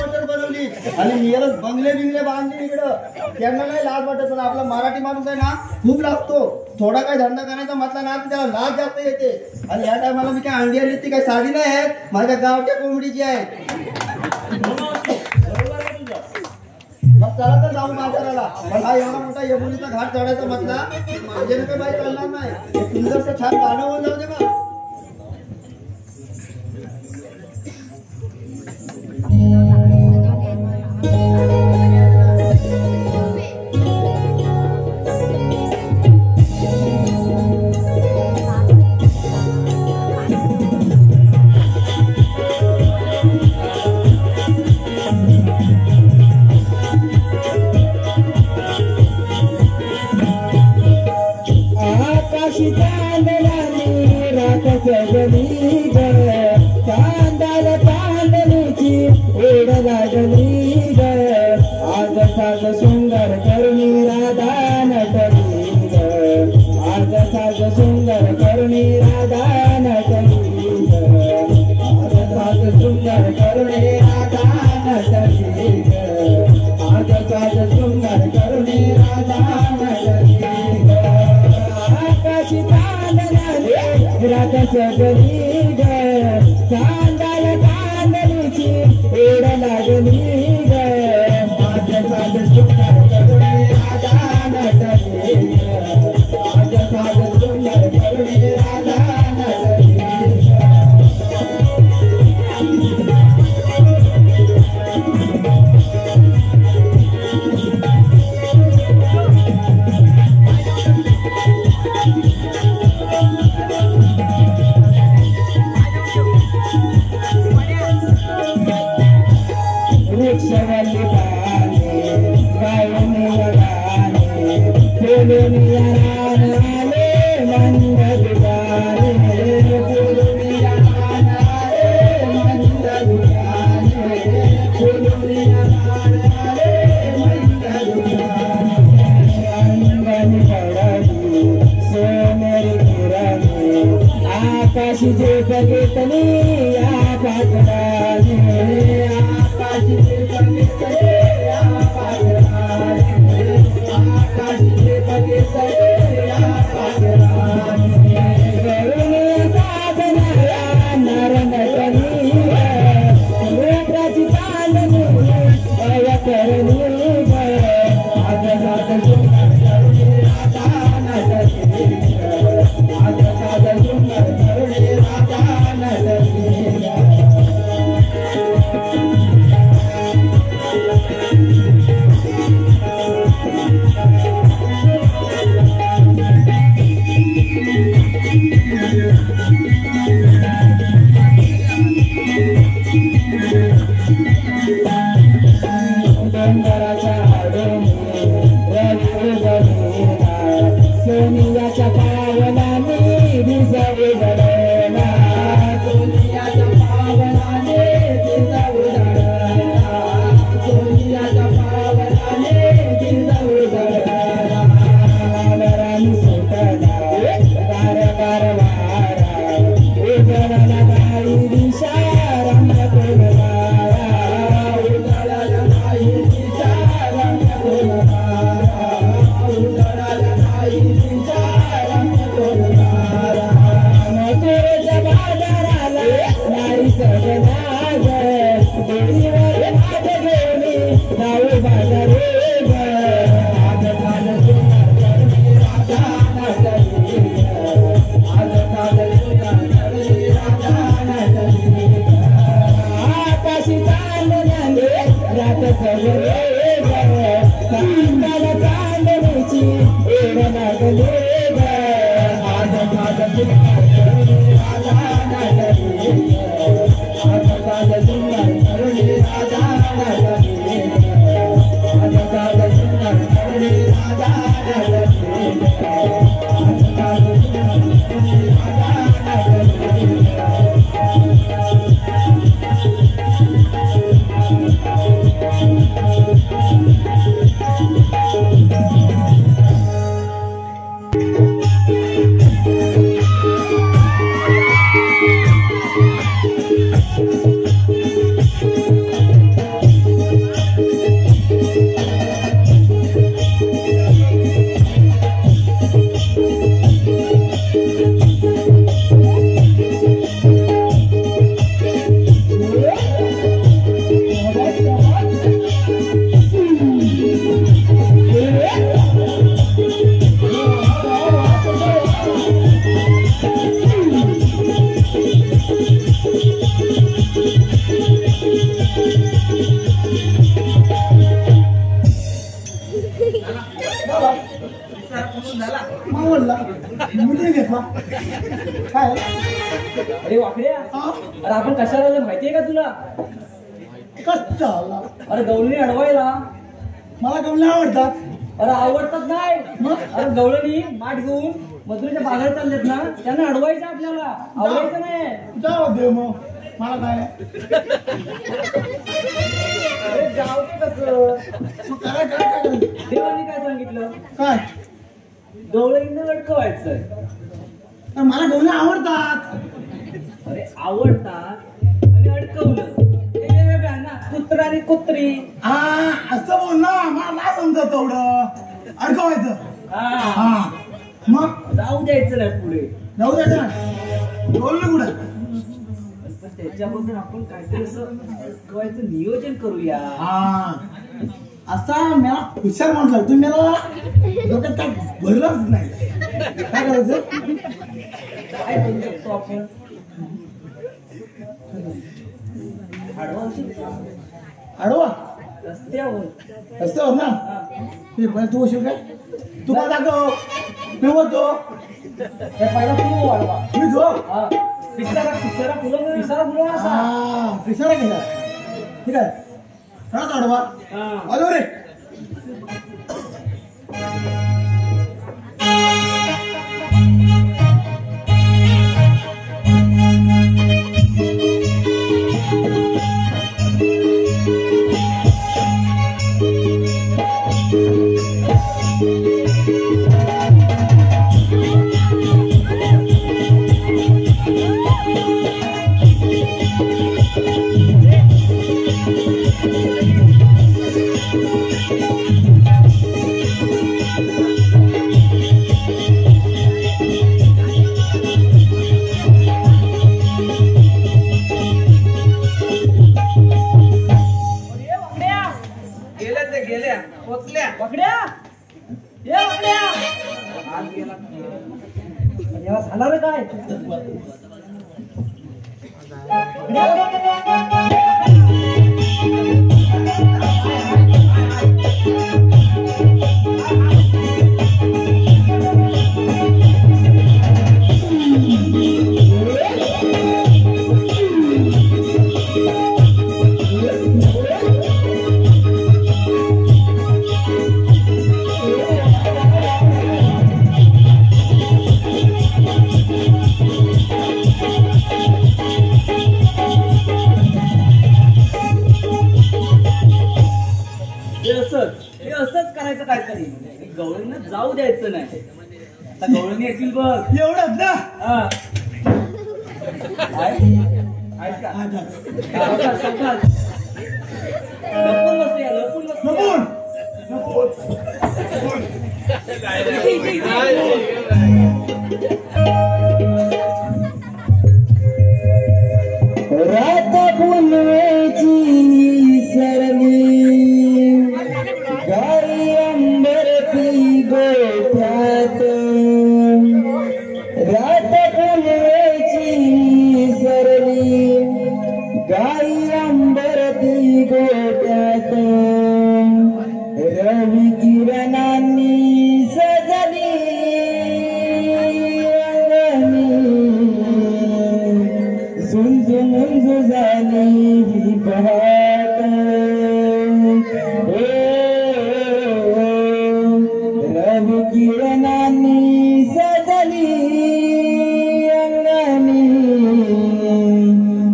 बटर बनवली आणि नियरच बंगले बांधले इकडं. त्यांना नाही लाज वाटत, पण आपला मराठी माणूस आहे ना खूप लागतो. थोडा काय धंदा करायचा म्हटला ना त्याला लाज जास्त येते. आणि या टायमाला मी काय अंडी आली ती काय साधी नाही आहेत, माझ्या गावच्या कोंबडीची आहे. मग चला तर जाऊ बाजाराला. पण हा एवढा मोठा यमुनीचा घाट चढायचा म्हटला म्हणजे काही बाई चालणार नाही. सुंदरचं छान गाणं होऊन जाऊ दे बा. सुंदर करुणी राधा नटली ग. आज साज सुंदर करुणी राधा नटली ग. आज साज सुंदर करुणी राधा नटली ग. आज साज सुंदर करुणी राधा नटली ग. आकाशी चांदणाने रात सजली ग. चांदाल चांदणीची ओढ लागली ग. आज सुंदर करुणी राधा नटली ग. आज साज सुंदर करुणी राधा नटली ग. वृक्षवल्ली पाने गायनी वडाने फुलून रान आले मंद दुगाने. फुलून रान आले मंद दुगाने. फुलून रान आले मंद दुगाने. अंगणी पडली सोनेरी किरणे आकाशी जे बघितली या पाकडाने. आकाशी जे बघितले या पाकडाने. आकाशी जे बघितले या पाकडाने. करुणी साधना नरनटली रुद्राची चांदणी अवतरली ग. आज साज सुंदर करुणी राधा नटली ग. आज साज सुंदर करुणी राधा नटली ग. सोनियाच्या पावलाने भिजवू जळला सोनियाच्या पावलाने भिजवू जळला सोनियाच्या पावलाने भिजवू जळला राणी सुटला गार गार वारा उजळला गाई दिशा रंग कोलवारा उजळला गाई दिशा रंग कोलवारा उजळला गाई दिशा रंग कोलवारा मथुरेच्या बाजाराला नारी सजनाग देवीवर हात घेऊन जाऊ बाजारे ग आज आज सुंदर करणे राधा नाचली आज आज सुंदर करणे राधा नाचली आकाशी चांदण्याने रात सजले ग चांदला चांदणीची एड लागले ग आज आज सुंदर करणे राधा नाचली आज आज सुंदर करणे राधा नाचली आज आज सुंदर करणे राधा नाचली आज आज सुंदर करणे राधा नाचली मावळला मुली घेतला काय अरे वाकड्या अरे आपण कशाला आलो माहितीये का तुला कस झाला अरे गवळणी अडवायला मला गवले आवडतात अरे आवडतात नाही अरे गवळणी माठ घेऊन मधुरेच्या बाजारात चाललेत ना त्यांना अडवायचं आपल्याला आवडायचं नाही जाऊ दे मग मला काय अरे जाऊ दे कसं तू काय काय काय देवानी काय सांगितलं काय गवळणीनं लटकवायचं तर मला गवले आवडतात अरे आवडतात आणि अडकवलं हे वेगळं आहे ना कुत्रा आणि कुत्री हा असं बोल ना मला नाही समजत तेवढं अडकवायचं हा हा मग जाऊ द्यायचं नाही पुढे जाऊ द्यायचं ना बोललं कुठं पण त्याच्याबद्दल आपण काहीतरी असं अडकवायचं नियोजन करूया हा असा मला हुशार म्हटलं तुम्ही मला डोक्यात काय भरलंच नाही काय करायचं काय करू शकतो आपण अडवा रस्त्यावर रस्त्यावर ना ते पण तू होशील काय तू मला दाखव मी होतो हे पहिला तू वाढवा मी जो हा पिसारा फुलं असा हा पिसारा केला ठीक आहे खरंच अडवा हा आलो रे पकड्या ये पकड्या याला झाला रे काय नाही गवळींना जाऊ द्यायचं नाही. आता गवळणी येतील बघ. एवढंच ना हा. आहेत का? सावकाश, सावकाश. लपून बस या, लपून बस या. रात पुनवेची सरली गाई अंबरती गोठ्यात रात पुनवेची सरली गाई अंबरती गोठ्यात रवी किरणांनी सजली झुंजू मुंजू झाली ही पहाट रवी किरणांनी सजली अंगणी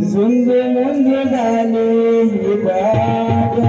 झुंजू मुंजू झाली ही पहाट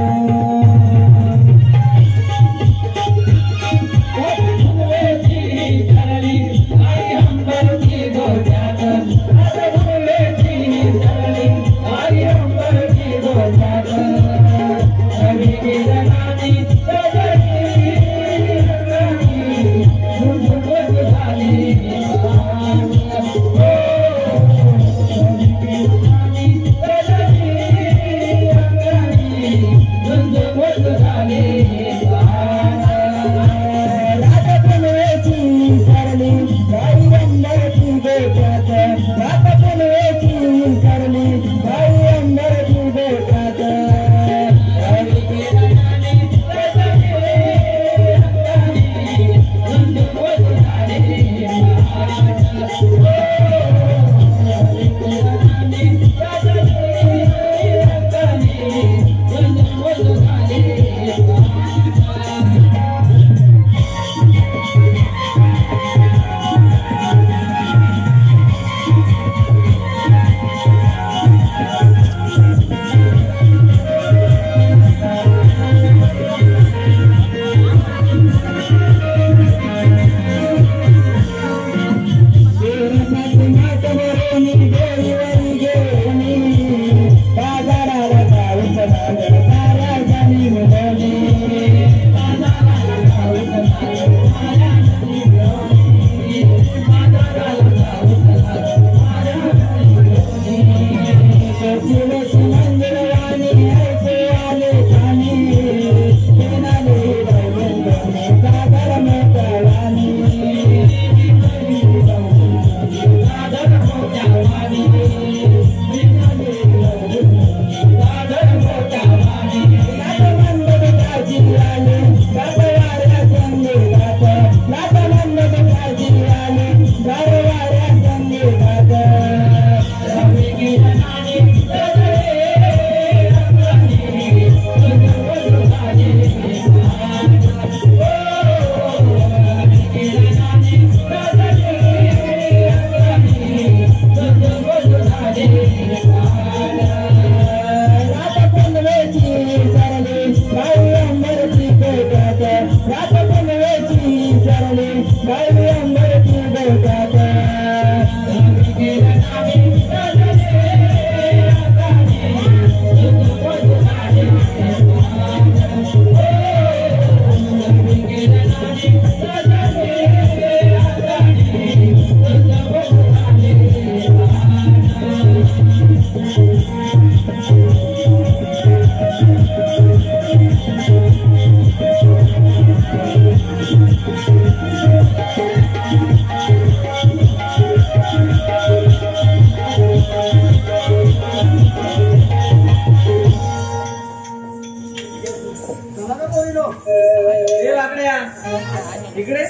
इकडे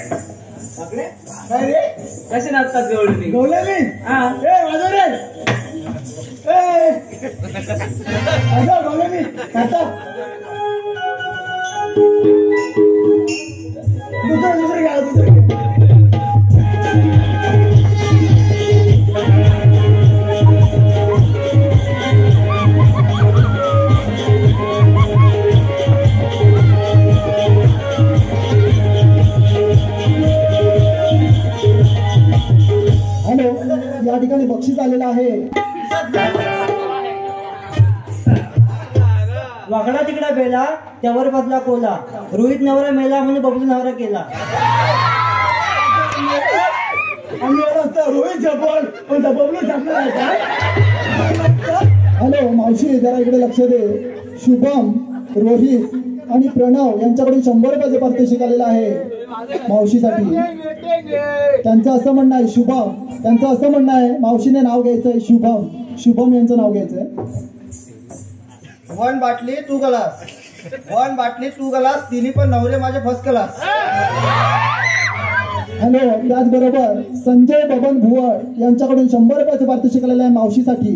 काय रे कसे नाचतात गवळणी? गवळणी हा वाजव रे गवळणी काका दुसरं घ्या दुसरं हॅलो, या ठिकाणी बक्षीस आलेलं आहे. वाकडा तिकडा बेला त्यावर बसला कोला, रोहित नवरा मेला म्हणजे बबलू नवरा केला. आम्ही रोहित झपल पण बबलू झपणार काय? हॅलो मावशी, जरा इकडे लक्ष दे. शुभम, रोहित आणि प्रणव यांच्याकडून 100 रुपयाचे पारितोषिक आलेलं आहे मावशीसाठी. त्यांचं असं म्हणणं आहे, त्यांचं असं म्हणणं आहे मावशीने नाव घ्यायचंय शुभम यांचं नाव घ्यायचंय. 1 बाटली 2 ग्लास, 1 बाटली 2 ग्लास, तिन्ही पण नवरे माझे फर्स्ट क्लास. हॅलो, त्याचबरोबर संजय बबन भुवड यांच्याकडून 100 रुपयाचे पारितोषिक आलेलं आहे मावशीसाठी.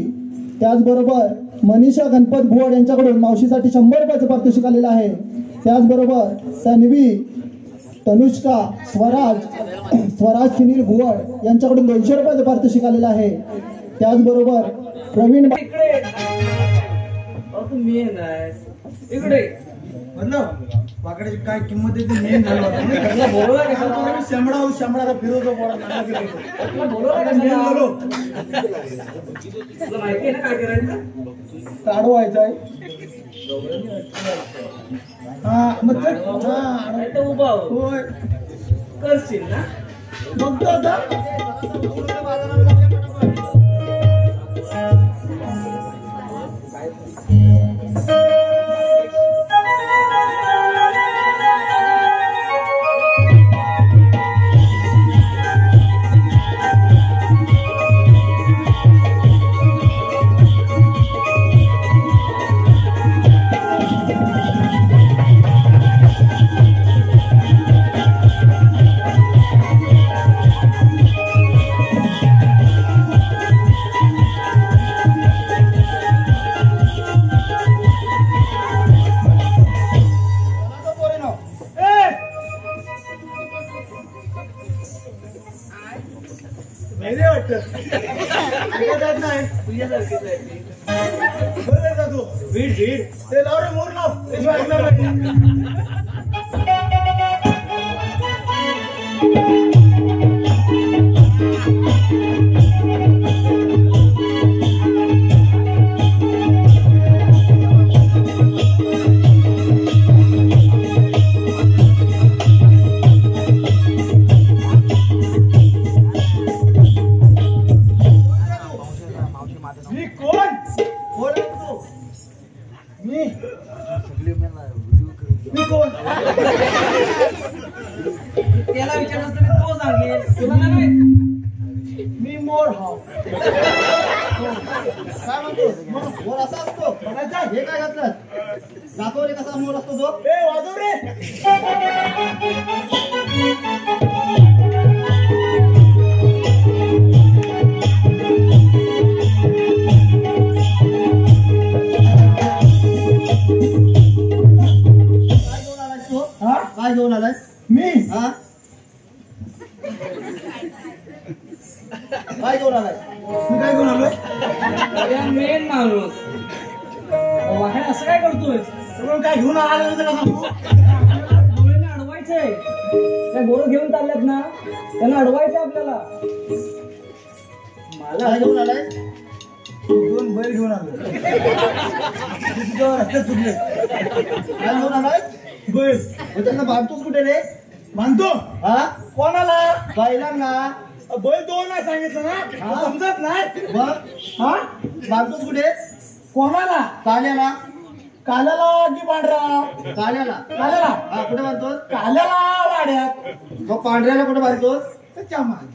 त्याचबरोबर मनीषा गणपत भुवड यांच्याकडून मावशीसाठी 100 रुपयाचे पारितोषिक आलेलं आहे. त्याचबरोबर तन्वी, तनुष्का, स्वराज सुनील भुवड यांच्याकडून 200 रुपयाचे पारितोषिक आलेलं आहे. त्याचबरोबर प्रवीण इकडे तू मेन आहेस. इकडे वाकड्याची काय किंमत देते मेन झालं बोलवला कशाला? शंभराला फिरवतो बोलवला कशाला? तुला माहिती आहे ना काय करायचं? काढवायचं आहे. हा मग ते नाही तर उभा हो. होय करशील ना? बघतो आता. त्याला विचारलं तर तो सांगेल, तुला नाही माहित. मी मोर हाव. काय म्हणतो मोर असा असतो? हे काय घातलं? दाखव रे कसा मोर असतो तो. ए वाजव रे. काय घेऊन आलाय? मी हा काय घेऊन आलाय? काय घेऊन आलोय? मेन माणूस वाह्या असं काय करतोय? सगळं काय घेऊन आलं तर सांगू. डोळ्याने अडवायचंय. त्या गोरं घेऊन चालल्यात ना, त्यांना अडवायचंय आपल्याला. मला काय घेऊन आलाय? 2 बैल घेऊन आलो. रस्त्यात चुकले. काय घेऊन आलाय? बैल त्यांना बांधतोस कुठे रे? मानतो. हा कोणाला? बैलांना. बैल 2 नाही सांगितलं ना, समजत नाही. मग हा बांधतोस कुठे? कोणाला? काल्याला. काल्याला की पांढरा? काल्याला. काल्याला. हा कुठे बांधतोस? काल्याला वाड्यात. मग पांढऱ्याला कुठे बांधतोस? त्याच्या मागे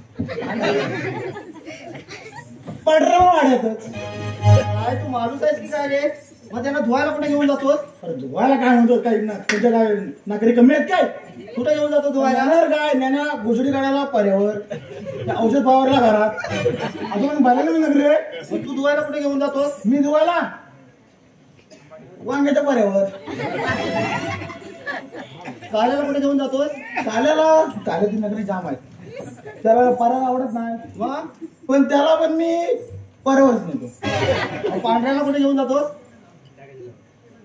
पांढरा वाड्यातच. काय तू माणूस आहेस की काय रे? मग त्यांना धुवायला कुठे घेऊन जातोस? धुवायला काय म्हणतो? काही ना तुझ्या काय नागरी कमी आहेत काय? कुठे घेऊन जातो धुवायला? काय ज्ञाना गोष्टी काढायला पर्यावर, औषध फवारला घरात. अजून बायला मी नगरी. मग तू धुवायला कुठे घेऊन जातोस? मी धुवायला वांग्याच्या पर्यावर. काल्याला कुठे घेऊन जातोस? काल्याची नगरी जाम आहे, त्याला पर्यावर आवडत नाही. मग पण त्याला पण मी पर्यावरच नेतो. पांढऱ्याला कुठे घेऊन जातोस?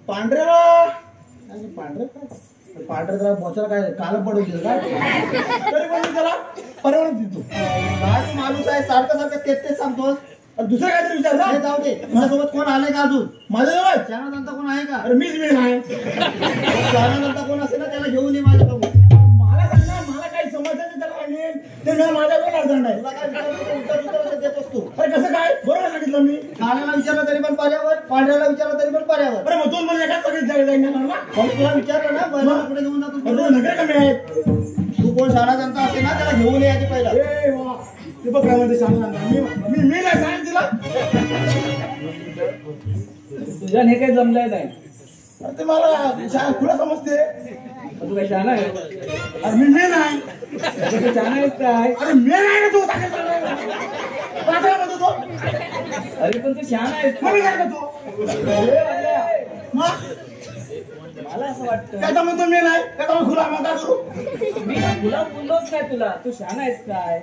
पांढऱ्याला पांढरे काय पांढरे जरा बोचाला काय काल पडून दिलं काय, तरी पण मी त्याला पर्यावरण देतो. काय तू माणूस माणूस आहे सारखं सारखं तेच सांगतोस. अरे दुसरं काहीतरी विचार हे जाऊ दे. तुझ्यासोबत कोण आले का अजून? माझ्याजवळ शहाणा कोण आहे का? अरे मीच मी नाही. शहाणा कोण असेल ना त्याला घेऊन ये माझ्यासमोर. मला सांग ना, मला काही समजलं नाही त्याला आणेन. ते मी माझ्याकडे अडचण आहे. तुला काय उत्तर देतोस तू. अरे कसं काय? बरोबर सांगितलं मी. काळ्याला विचारलं तरी पण पर्यावर, पांढऱ्याला विचारलं तरी पण पर्यावर. अरे मग दोन म्हणजे एकाच सगळी जाईल ना. मग तुला विचारलं ना बैलाला पुढे घेऊन जातो. अरे नगरे कमी आहेत. तू कोण शहाणा जनता असते ना त्याला घेऊन यायची पहिला. ए वा, ते बघ काय म्हणते सांगणार. मी नाही सांगितलं तिला. तुझ्या हे काही जमलंय नाही. अरे ते मला खुला समजते. तू काय शहाणा आहे? अरे मी नाही. तू शहाणा आहेस काय? अरे मी नाही ना तू काय म्हणतो तो. अरे पण तू शहाणा आहेस मग मी काय करतो. मग मला असं वाटतं काय तर म्हणतो मी नाही. काय तर खुला मग काय करू. मी तुला बोललोच नाही तुला. तू शहाणा आहेस काय?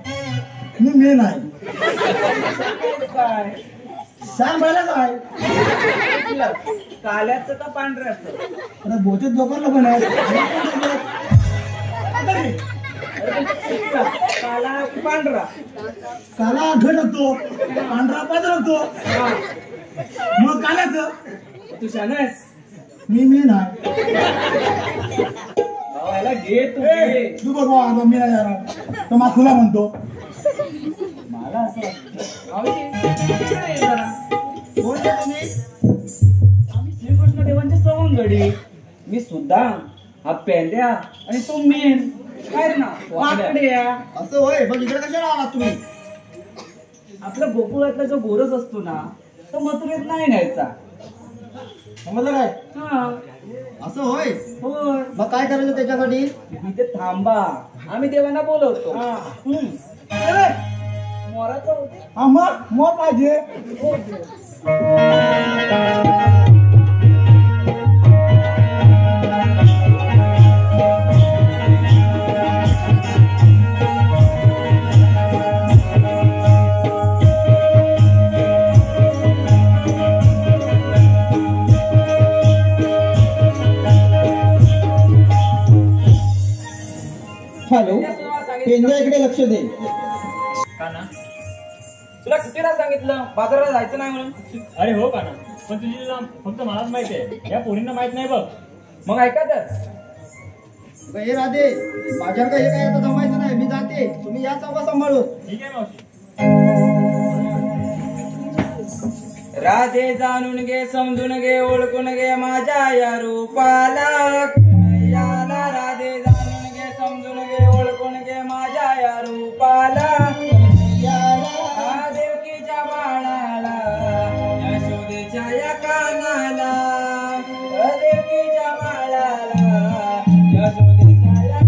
मी नाही. आहेस काय? सांग पहिलाच आहे. काल्याचं का पांढऱ्याचं? अरे बहुतेक दोघांना पण आहे. काला की पांढरा? काला घट होतो, पांढरा पात्र होतो. मग काल्याचं तू शहाणा आहेस? मी नाही. भावाला घे तू घे. तू बघ बा, आता मी नाही जाणार. तो मला खुला म्हणतो. मला असं वाटतं भाऊजी, इकडे ये जरा. कोण आहे तुम्ही? आम्ही श्रीकृष्ण देवांचे सवंगडी. मी सुद्धा, हा पेंड्या आणि तो मेन. काय रे ना वाकड्या. असं होय. मग इकडे कशाला आलात तुम्ही? आपल्या गोकुळातला जो गोरस असतो ना, तो मथुरेत नाही न्यायचा. समजलं काय? हा असं होय. होय. मग काय करायचं त्याच्यासाठी? इथे थांबा, आम्ही देवांना बोलवतो. मोराचं होते. हा मग पाहिजे. हॅलो, पेंड्या इकडे लक्ष दे. का ना? तुला कितीला सांगितलं बाजाराला जायचं नाही म्हणून? अरे हो का ना, पण तुझी लांब फक्त मलाच माहिती आहे, या पोरींना माहित नाही बघ. मग ऐका तर. हे राधे, माझ्याकडे हे काय आता जमायचं नाही. मी जाते, तुम्ही या चौका सांभाळून. ठीक आहे मावशी. राधे जाणून घे, समजून घे, ओळखून घे माझ्या या रूपाला. याला राधे जाणून घे, समजून घे, ओळखून घे माझ्या या रूपाला. हा देवकीच्या बाळाला, यशोदेच्या या कानाला. देवकीच्या बाळाला, यशोदेच्या या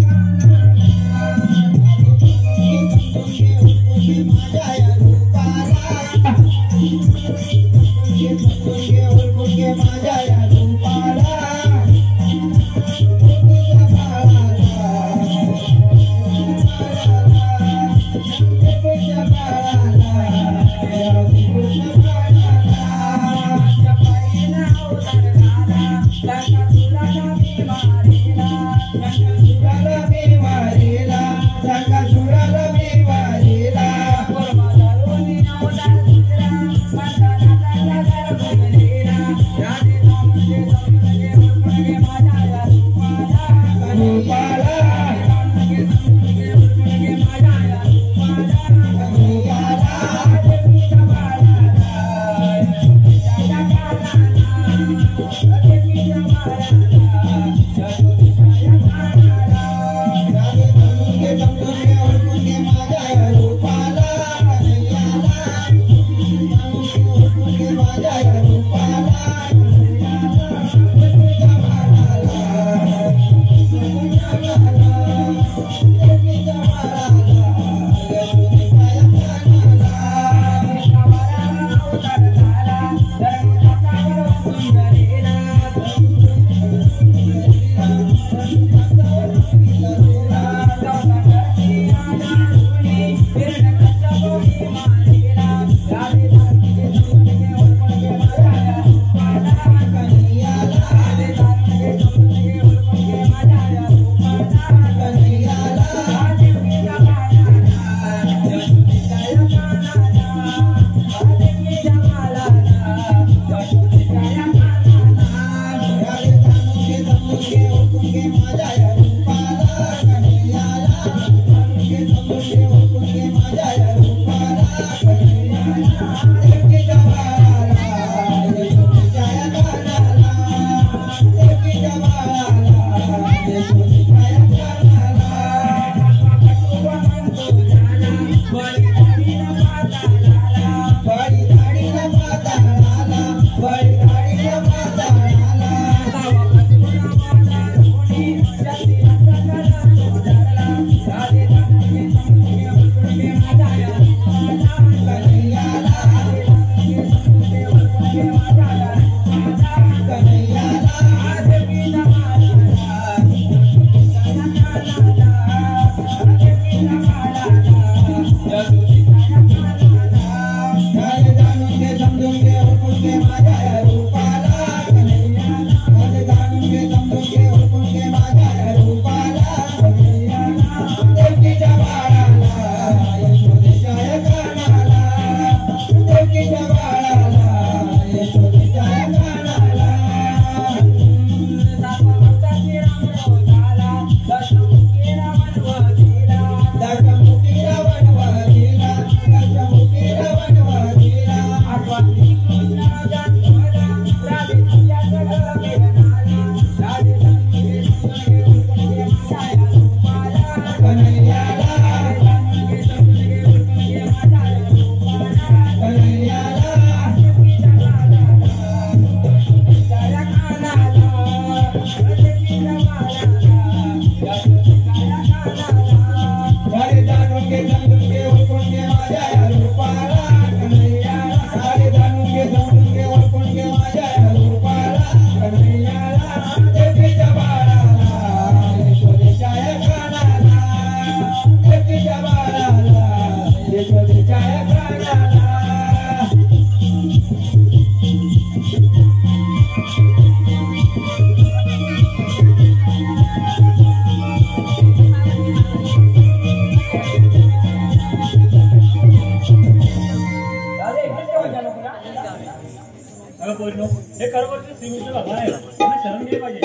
बोललो हे खरोखरच श्रीकृष्ण भगवान आहे त्यांना शरण गेली पाहिजे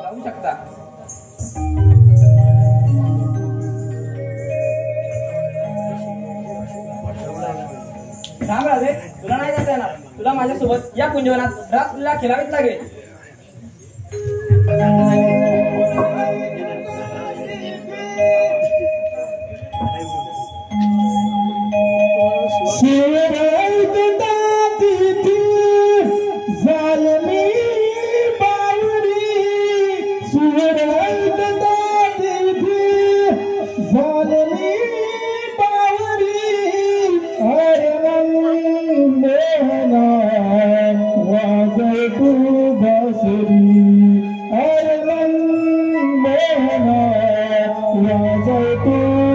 जाऊ शकता सांग राजे तुला नाही जाता येणार तुला माझ्यासोबत या कुंजवनात रासलीला खेळावीच लागेल वाजव तू